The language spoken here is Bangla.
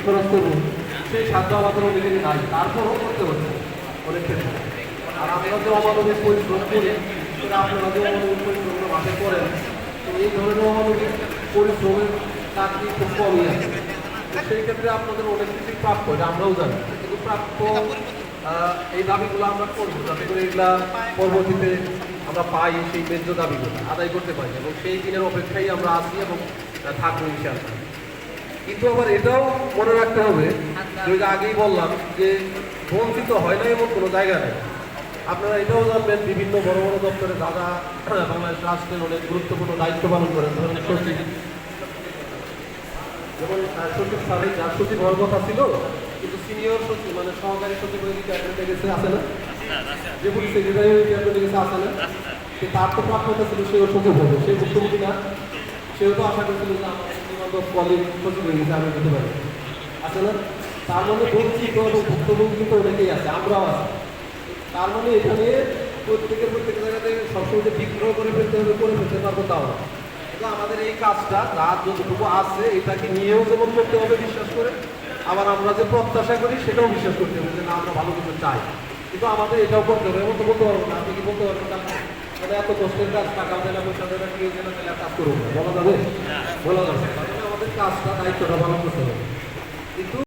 খরচ করবো সেই সাধ্য আমাদের অনেকেরই নাই, তারপরও করতে হচ্ছে অনেক ক্ষেত্রে। আর আমরা যে অমানবিক পরিশ্রম করি সেটা আপনারা যে অমানবিক পরিশ্রমটা মাঠে করেন, তো এই ধরনের অমানবিক পরিশ্রমের চাকরি খুব কমই আছে। সেই ক্ষেত্রে আপনাদের অনেক কিছুই প্রাপ্য, এটা আমরাও জানি, কিন্তু প্রাপ্য এই দাবিগুলো আমরা করবো যাতে করে এগুলা পরবর্তীতে আমরা পাই, সেই ন্যায্য দাবিগুলো আদায় করতে পারি, এবং সেই দিনের অপেক্ষায় আমরা আসি এবং থাকবো ইনশাআল্লাহ। কিন্তু আবার এটাও মনে রাখতে হবে, যে আগেই বললাম যে বঞ্চিত হয় না এমন কোনো জায়গা নেই। আপনারা এটাও জানবেন, বিভিন্ন বড় বড় দপ্তরে যারা বাংলাদেশ রাষ্ট্রের অনেক গুরুত্বপূর্ণ দায়িত্ব পালন করেন, ধরেন সচিব, যেমন সচিব স্যার যার সচিব হওয়ার কথা ছিল, কিন্তু সিনিয়র সচিব মানে সহকারী সচিব হয়ে রিটায়ারমেন্টে গেছে, আছে না? যে পুলিশ সেক্রেটারি হয়ে রিটায়ারমেন্টে গেছে, আছে না? তার তো প্রাপ্যতা ছিল সেও সচিব হবে, সে ভুক্তভোগী না? সেও তো আশা করছিল যে আমার বন্ধু কলেজ সচিব হয়ে গেছে, আমি হতে পারি, আছে না? তার মানে বঞ্চিত এবং ভুক্তভোগী কিন্তু অনেকেই আছে, আমরাও আছি। তার মানে এখানে প্রত্যেক জায়গাতে সবসময় যে বিগ্রহ করে ফেলতে হবে, করে ফেলতে পারবো তাও না। কিন্তু আমাদের এই কাজটা রাত যতটুকু আছে এটাকে নিয়েও যেমন করতে হবে বিশ্বাস করে, আবার আমরা যে প্রত্যাশা করি সেটাও বিশ্বাস করতে হবে যে না, আমরা ভালো কিছু চাই, কিন্তু আমাদের এটাও করতে হবে। এমন তো বলতে পারবো না, আপনি কি বলতে পারবেন মানে এত কষ্টের কাজ, টাকা দেয় না, পয়সা দেয় না, কি দেয় না, তাহলে কাজ করবো না, বলা যাবে? বলা যাবে। আমাদের কাজটা দায়িত্বটা পালন করতে হবে। কিন্তু